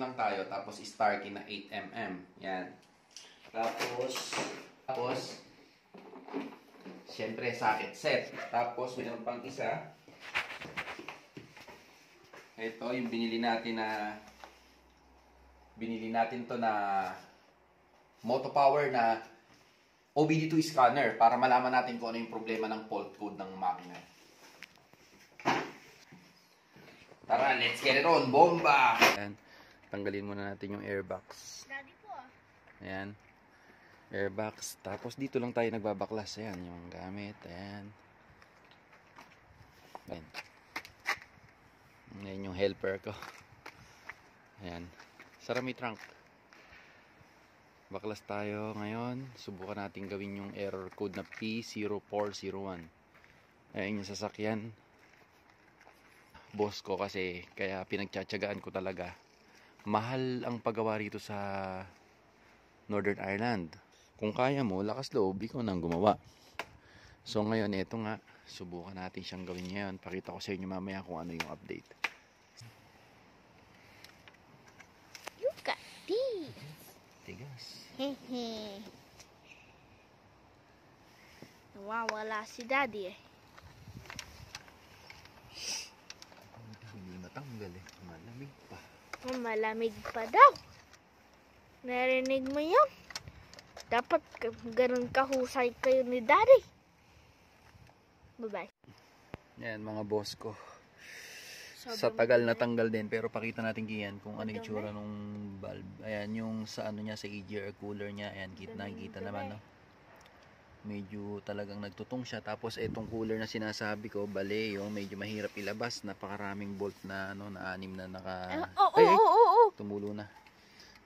lang tayo, tapos Starkey na 8mm. Yan. Tapos, siyempre, socket set. Tapos, mayroon pang isa. Ito, yung binili natin to na Moto Power na OBD2 scanner para malaman natin kung ano yung problema ng fault code ng makina. Tara, let's get it on! Bomba! Ayan, tanggalin muna natin yung airbox. Daddy po ah. Ayan. Airbox. Tapos dito lang tayo nagbabaklas. Ayan, yung gamit. Ayan. Ayan. Ayan yung helper ko. Ayan. Sarami trunk. Baklas tayo ngayon. Subukan natin gawin yung error code na P0401. Ayan yung sasakyan. Boss ko kasi kaya pinagtsatsagaan ko talaga. Mahal ang paggawa rito sa Northern Ireland. Kung kaya mo, lakas loob, ikaw nang gumawa. So ngayon, eto nga, subukan natin siyang gawin ngayon. Pakita ko sa inyo mamaya kung ano yung update. You got this. Tigas. Hehe. Nawawala si Daddy eh. Hindi matanggal eh. Malamig pa. Oh, malamig pa daw. Narinig mo yun? Dapat ganun kahusay kayo ni Daddy. Bye-bye. Yan mga boss ko. Sobrang Sa tagal madumi. natanggal din pero pakita natin kiyan kung ano yung Madumi. itsura nung valve. Ayan yung sa ano niya, sa EGR cooler niya. Ayan, nakikita naman, no? Medyo talagang nagtutong siya. Tapos etong cooler na sinasabi ko, bale yung medyo mahirap ilabas. Napakaraming bolt na ano, na 6 na naka tumulo na.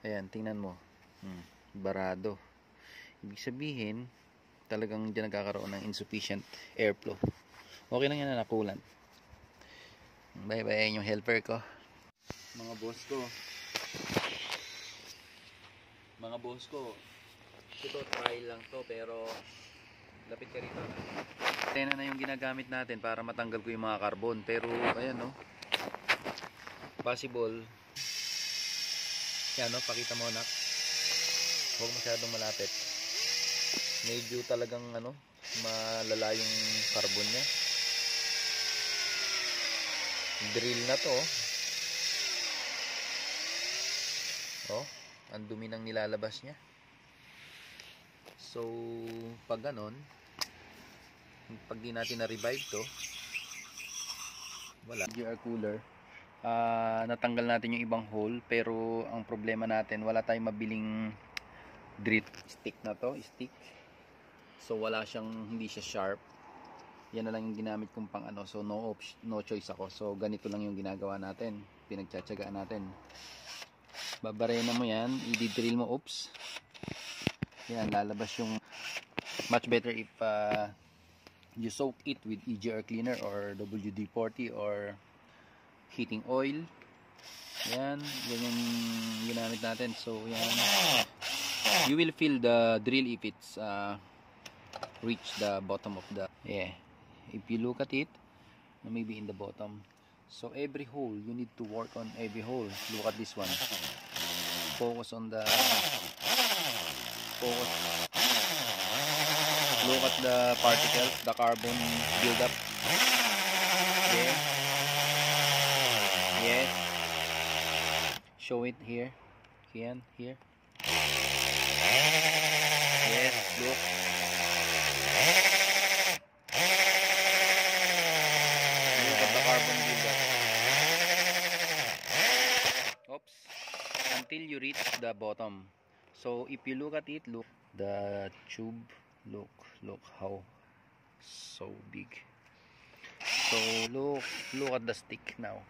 Ayan, tingnan mo. Barado. Ibig sabihin, talagang diyan nagkakaroon ng insufficient airflow. Okay lang yan na coolant. Bye-bye yung helper ko. Mga boss ko. Ito, try lang to pero lapit ka rito. Tena na yung ginagamit natin para matanggal ko yung mga carbon. Pero, ayan no. Possible. Yan no, pakita mo nak. Huwag masyadong malapit. Medyo talagang ano, malala yung carbon niya. Drill na to. Oh, ang dumi ng nilalabas niya. So, pag ganon, pag di natin na-revive to, wala. GR cooler, natanggal natin yung ibang hole, pero ang problema natin, wala tayong mabiling drill stick na to, stick. So, wala siyang, hindi siya sharp. Yan na lang yung ginamit kong pang ano, so no choice ako. So, ganito lang yung ginagawa natin, pinagtsatsagaan natin. Babarena mo yan, i-drill mo, oops. Yan, lalabas yung much better if you soak it with EGR cleaner or WD-40 or heating oil. Yan yung ginamit natin. So, yan. You will feel the drill if it's reach the bottom of the, yeah. If you look at it, maybe in the bottom. So, every hole, you need to work on every hole. Look at this one. Focus on the look at the particles, the carbon buildup. Yeah. Yes. Show it here. Here. Yes, look. Look at the carbon buildup. Oops. Until you reach the bottom. So if you look at it, look the tube, look how so big. So look at the stick now.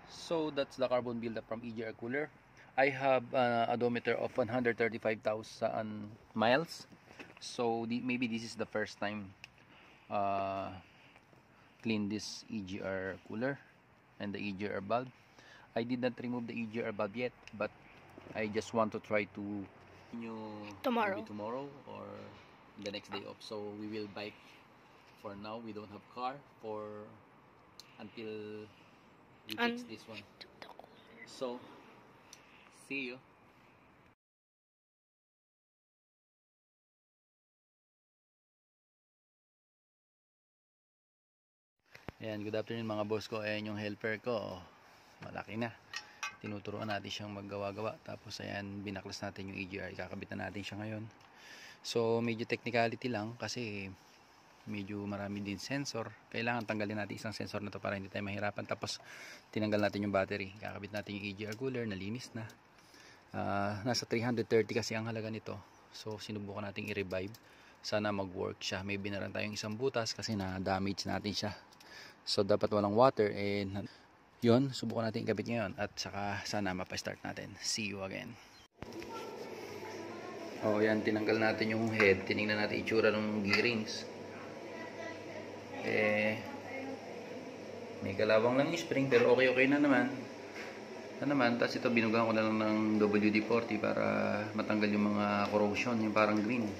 So that's the carbon buildup from EGR cooler. I have an odometer of 135,000 miles. So maybe this is the first time clean this EGR cooler and the EGR bulb. I did not remove the EGR bulb yet, but I just want to try to Tomorrow. maybe tomorrow or the next day off. So we will bike for now. We don't have car for until we fix this one. So, see you. Ayan, good afternoon mga boss ko. Ayan yung helper ko. Malaki na. Tinuturuan natin siyang maggawa-gawa. Tapos ayan, binaklas natin yung EGR. Ikakabit na natin siya ngayon. So, medyo technicality lang kasi medyo marami din sensor. Kailangan tanggalin natin isang sensor na to para hindi tayo mahirapan. Tapos, tinanggal natin yung battery. Ikakabit natin yung EGR cooler. Nalinis na. Nasa 330 kasi ang halaga nito. So, sinubukan natin i-revive. Sana mag-work siya. May binaran tayong isang butas kasi na-damage natin siya. So dapat walang water and yun, subukan natin ikabit ngayon at saka sana mapa-start natin. See you again. Oh, yan, tinanggal natin yung head. Tiningnan natin itsura ng gearings. May kalawang lang yung spring pero okay na naman. Tapos ito binugahan ko na lang ng WD-40 para matanggal yung mga corrosion, yung parang green.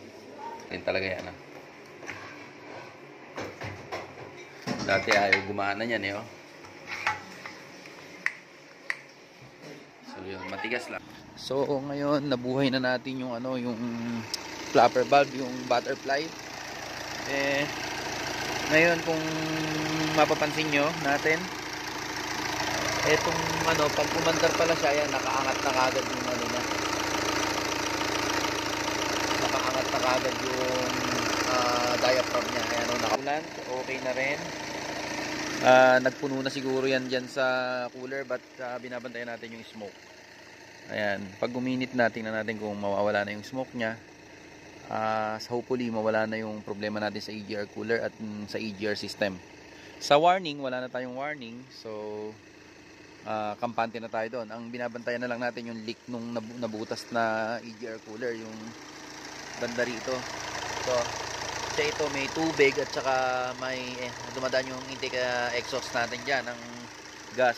Yan talaga yan ah. Dati ayaw gumana niyan eh, oh. So yun, matigas lang. So ngayon nabuhay na natin yung ano, yung flapper valve, yung butterfly. Ngayon kung mapapansin nyo natin, etong ano, pag umandar pala siya, yan, nakaangat na kagad yung ano niya. Nakaangat na kagad yung diaphragm niya. Ayan, o, nakakulan. Okay na rin. Nagpuno na siguro yan dyan sa cooler, but binabantayan natin yung smoke. Ayan, pag uminit natin na natin kung mawawala na yung smoke nya. Hopefully mawala na yung problema natin sa EGR cooler at sa EGR system. Sa warning, wala na tayong warning, so kampante na tayo doon. Ang binabantayan na lang natin yung leak nung nabutas na EGR cooler, yung banda rito. So ito may tubig at saka may dumadaan yung intake exhaust natin dyan ng gas.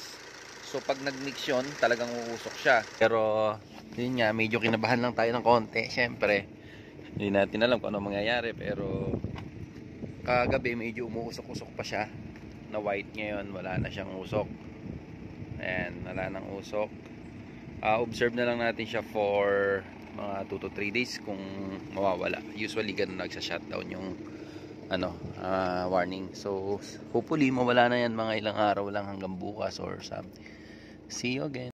So pag nagmix yun, talagang uusok siya. Pero yun nga, medyo kinabahan lang tayo ng konti. Syempre, hindi natin alam kung ano mangyayari. Pero kagabi medyo umuusok-usok pa siya. Na white ngayon, wala na siyang usok. Ayan, wala nang usok. Observe na lang natin siya for mga 2 to 3 days kung mawawala. Usually ganun nagsa-shutdown yung ano, warning. So hopefully mawala na yan mga ilang araw lang hanggang bukas or something. See you again.